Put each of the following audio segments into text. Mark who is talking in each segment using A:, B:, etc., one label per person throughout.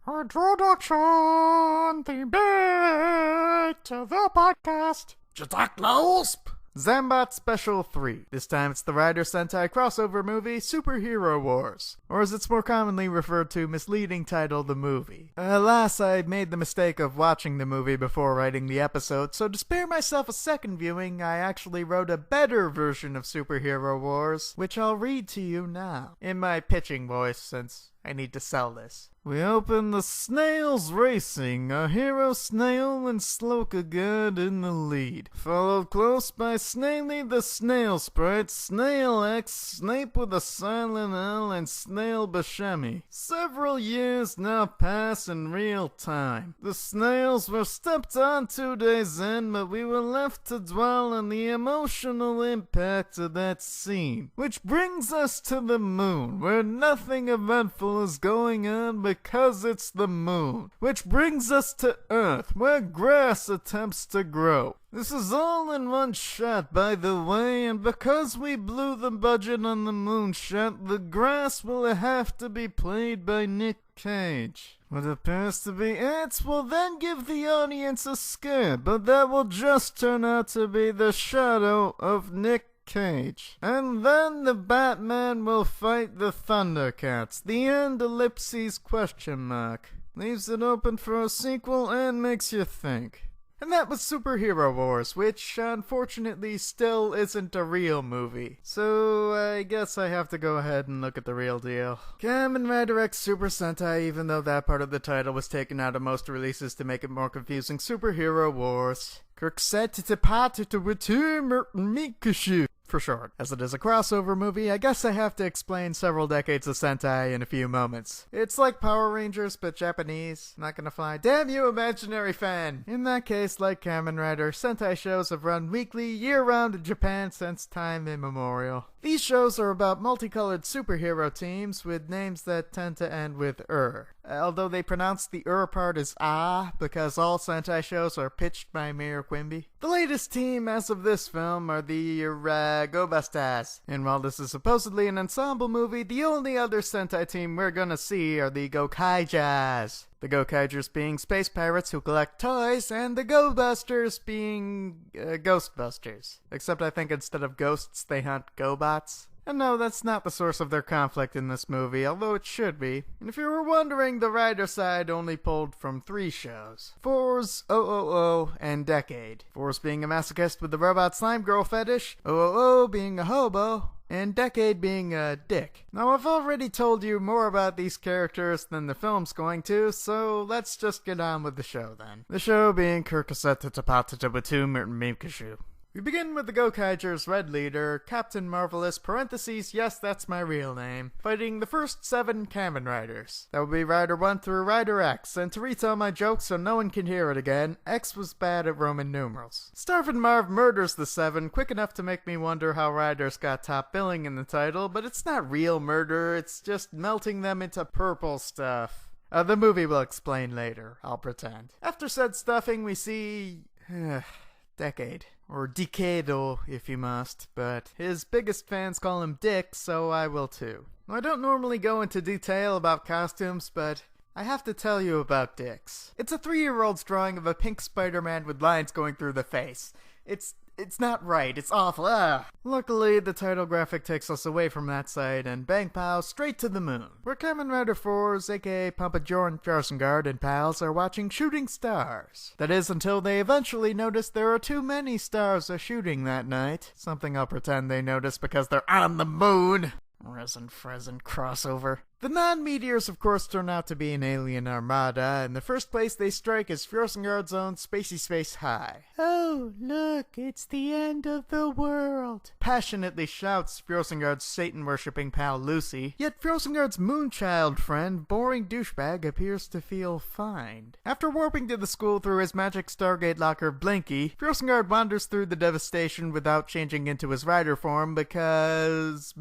A: Introduction, the bit to the podcast.
B: JTAKRAOSP
A: Zambot Special 3. This time it's the Rider Sentai crossover movie, Superhero Wars. Or as it's more commonly referred to, misleading title, The Movie. Alas, I made the mistake of watching the movie before writing the episode, so to spare myself a second viewing, I actually wrote a better version of Superhero Wars, which I'll read to you now, in my pitching voice, since I need to sell this. We open the Snails Racing, our hero Snail and Slokagad in the lead. Followed close by Snaily the Snail Sprite, Snail X, Snape with a silent L, and Snail Buscemi. Several years now pass in real time. The snails were stepped on 2 days in, but we were left to dwell on the emotional impact of that scene. Which brings us to the moon, where nothing eventful is going on because it's the moon. Which brings us to Earth, where grass attempts to grow. This is all in one shot, by the way, and because we blew the budget on the moon shot, the grass will have to be played by Nick Cage. What appears to be ants will then give the audience a scare, but that will just turn out to be the shadow of Nick Cage. And then the Batman will fight the Thundercats. The end ellipses question mark. Leaves it open for a sequel and makes you think. And that was Superhero Wars, which unfortunately still isn't a real movie. So I guess I have to go ahead and look at the real deal. Kamen Rider X Super Sentai, even though that part of the title was taken out of most releases to make it more confusing. Superhero Wars. KRXSSETTPOTTWTOOMRTMIMCSHW. For short. As it is a crossover movie, I guess I have to explain several decades of Sentai in a few moments. It's like Power Rangers, but Japanese. Not gonna fly. Damn you, imaginary fan! In that case, like Kamen Rider, Sentai shows have run weekly, year-round in Japan since time immemorial. These shows are about multicolored superhero teams with names that tend to end with although they pronounce the part as ah, because all Sentai shows are pitched by Mayor Quimby. The latest team as of this film are the Go-Bustas. And while this is supposedly an ensemble movie, the only other Sentai team we're gonna see are the Go-Kaijas. The Go-Kaijers being space pirates who collect toys, and the Go-Busters being Ghostbusters. Except I think instead of ghosts, they hunt Go-Bots. And no, that's not the source of their conflict in this movie, although it should be. And if you were wondering, the writer side only pulled from 3 shows. Fours, OOO, and Decade. Fours being a masochist with the robot slime girl fetish, OOO being a hobo, and Decade being a dick. Now, I've already told you more about these characters than the film's going to, so let's just get on with the show then. The show being KRXSSETTPOTTWTOOMRTMIMCSHW. We begin with the Go-Kaijers' red leader, Captain Marvelous, parentheses, yes, that's my real name, fighting the first 7 Kamen Riders. That would be Rider 1 through Rider X, and to retell my joke so no one can hear it again, X was bad at Roman numerals. Starvin' Marv murders the 7, quick enough to make me wonder how Riders got top billing in the title, but it's not real murder, it's just melting them into purple stuff. The movie will explain later, I'll pretend. After said stuffing, we see... Decade. Or Decado, if you must, but his biggest fans call him Dick, so I will too. I don't normally go into detail about costumes, but I have to tell you about Dick's. It's a 3-year-old's drawing of a pink Spider-Man with lines going through the face. It's not right, it's awful, Luckily, the title graphic takes us away from that site and bang pow straight to the moon, where Kamen Rider 4's aka Papa Jorn Jarsengard and pals are watching shooting stars. That is until they eventually notice there are too many stars a-shooting that night. Something I'll pretend they notice because they're on the moon! Resin Frezin crossover. The non-meteors of course turn out to be an alien armada, and the first place they strike is Fjordsengard's own Spacey Space High. Oh, look, it's the end of the world, passionately shouts Fjordsengard's Satan-worshipping pal Lucy, yet Fjordsengard's moonchild friend, boring douchebag, appears to feel fine. After warping to the school through his magic Stargate locker Blinky, Fjordsengard wanders through the devastation without changing into his rider form because...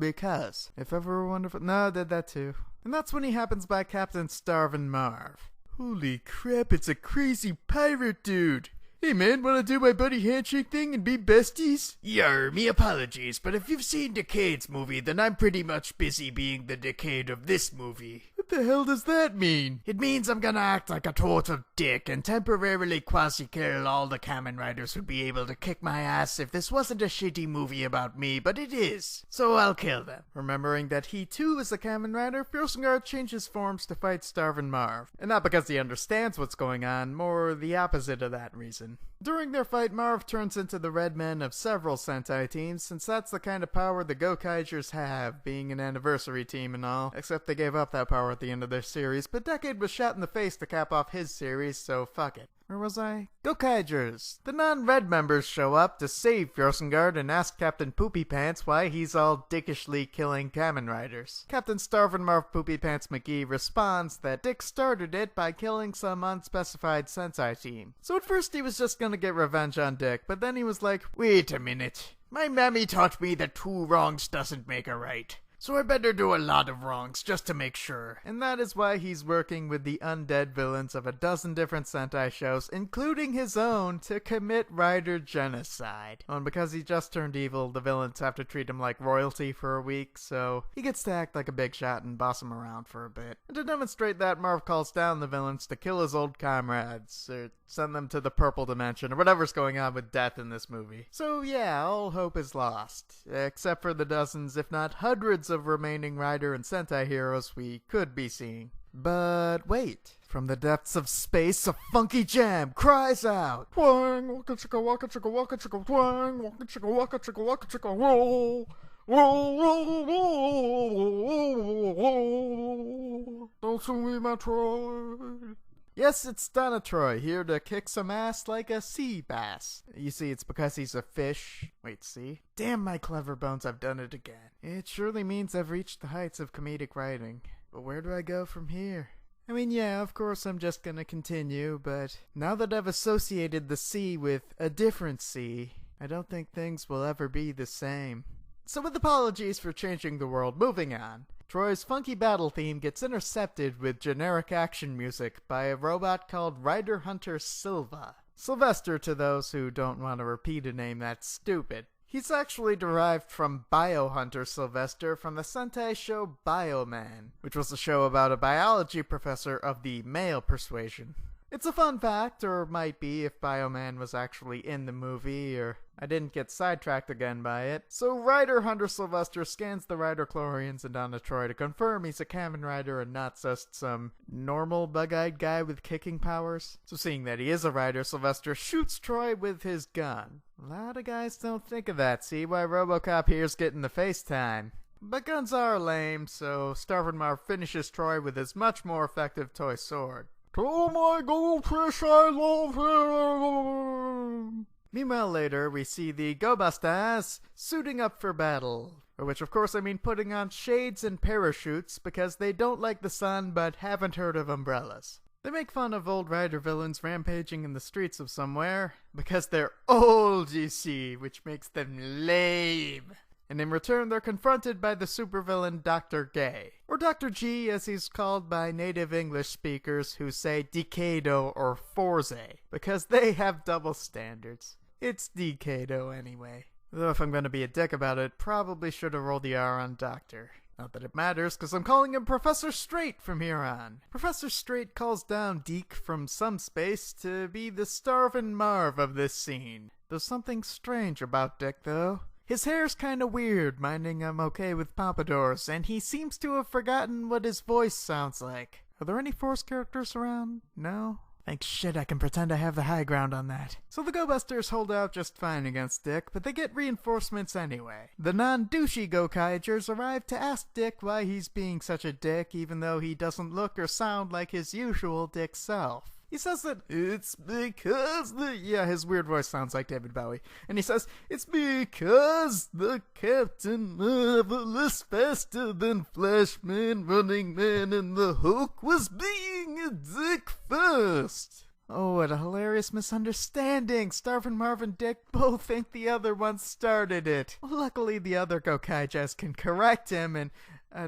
A: If ever wonderful... No, I did that too. And that's when he happens by Captain Starvin' Marv. Holy crap, it's a crazy pirate dude. Hey man, wanna do my buddy handshake thing and be besties?
B: Yar, me apologies, but if you've seen Decade's movie, then I'm pretty much busy being the Decade of this movie.
A: What the hell does that mean?
B: It means I'm gonna act like a total dick and temporarily quasi-kill all the Kamen Riders who'd be able to kick my ass if this wasn't a shitty movie about me, but it is. So I'll kill them.
A: Remembering that he too is a Kamen Rider, Fjordsengard changes forms to fight Starvin Marv. And not because he understands what's going on, more the opposite of that reason. During their fight, Marv turns into the Red Men of several Sentai teams, since that's the kind of power the Gokaigers have, being an anniversary team and all. Except they gave up that power at the end of their series, but Decade was shot in the face to cap off his series, so fuck it. Where was I? Gokaigers! The non-Red members show up to save Fjordsengard and ask Captain Poopy Pants why he's all dickishly killing Kamen Riders. Captain Starvin Marv Poopy Pants McGee responds that Dick started it by killing some unspecified Sentai team. So at first he was just gonna get revenge on Dick, but then he was like,
B: wait a minute. My mammy taught me that 2 wrongs doesn't make a right. So I better do a lot of wrongs just to make sure.
A: And that is why he's working with the undead villains of a dozen different Sentai shows, including his own, to commit rider genocide. And because he just turned evil, the villains have to treat him like royalty for a week, so he gets to act like a big shot and boss him around for a bit. And to demonstrate that, Marv calls down the villains to kill his old comrades, or send them to the purple dimension, or whatever's going on with death in this movie. So yeah, all hope is lost. Except for the dozens, if not hundreds of remaining Rider and Sentai heroes we could be seeing. But wait. From the depths of space, a funky jam cries out. Twang, waka chicka waka chicka waka chicka twang, waka chicka waka chicka waka chicka roll. Roll, roll, roll, roll. Don't sue me, my Troy. Yes, it's Donna Troy, here to kick some ass like a sea bass. You see, it's because he's a fish. Wait, see? Damn my clever bones, I've done it again. It surely means I've reached the heights of comedic writing. But where do I go from here? I mean, yeah, of course I'm just gonna continue, but now that I've associated the sea with a different sea, I don't think things will ever be the same. So with apologies for changing the world, moving on. Troy's funky battle theme gets intercepted with generic action music by a robot called Rider Hunter Silva. Sylvester to those who don't want to repeat a name that's stupid. He's actually derived from Biohunter Sylvester from the Sentai show Bioman, which was a show about a biology professor of the male persuasion. It's a fun fact, or might be if Bioman was actually in the movie, or I didn't get sidetracked again by it. So Rider Hunter Sylvester scans the Rider Chlorians and Donna Troy to confirm he's a Kamen Rider and not just some normal bug-eyed guy with kicking powers. So seeing that he is a Rider, Sylvester shoots Troy with his gun. A lot of guys don't think of that, see why RoboCop here's getting the FaceTime. But guns are lame, so Starvin Marv finishes Troy with his much more effective toy sword. To my goldfish, I love him! Meanwhile later, we see the Gobastas suiting up for battle. For which of course I mean putting on shades and parachutes because they don't like the sun but haven't heard of umbrellas. They make fun of old Rider villains rampaging in the streets of somewhere because they're old, you see, which makes them lame. And in return, they're confronted by the supervillain Dr. Gay, or Dr. G as he's called by native English speakers who say Decado or Forze, because they have double standards. It's Decado anyway. Though if I'm gonna be a dick about it, probably should have rolled the R on Doctor. Not that it matters, because I'm calling him Professor Straight from here on. Professor Straight calls down Deke from some space to be the Starvin Marv of this scene. There's something strange about Dick, though. His hair's kinda weird, minding I'm okay with pompadours, and he seems to have forgotten what his voice sounds like. Are there any Force characters around? No? Thank shit I can pretend I have the high ground on that. So the Go-Busters hold out just fine against Dick, but they get reinforcements anyway. The non-douchey Go-Kaigers arrive to ask Dick why he's being such a dick, even though he doesn't look or sound like his usual dick self. He says that it's because his weird voice sounds like David Bowie. And he says, it's because the Captain Marvelous faster than Flashman, Running Man, and the Hulk was being a dick first. Oh, what a hilarious misunderstanding. Starvin Marv and Dick both think the other one started it. Luckily, the other Gokaijas can correct him and,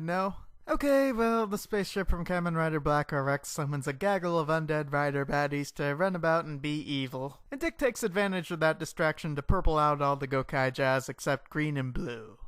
A: no. Okay, well, the spaceship from Kamen Rider Black RX summons a gaggle of undead rider baddies to run about and be evil. And Dick takes advantage of that distraction to purple out all the Gokaijas except green and blue.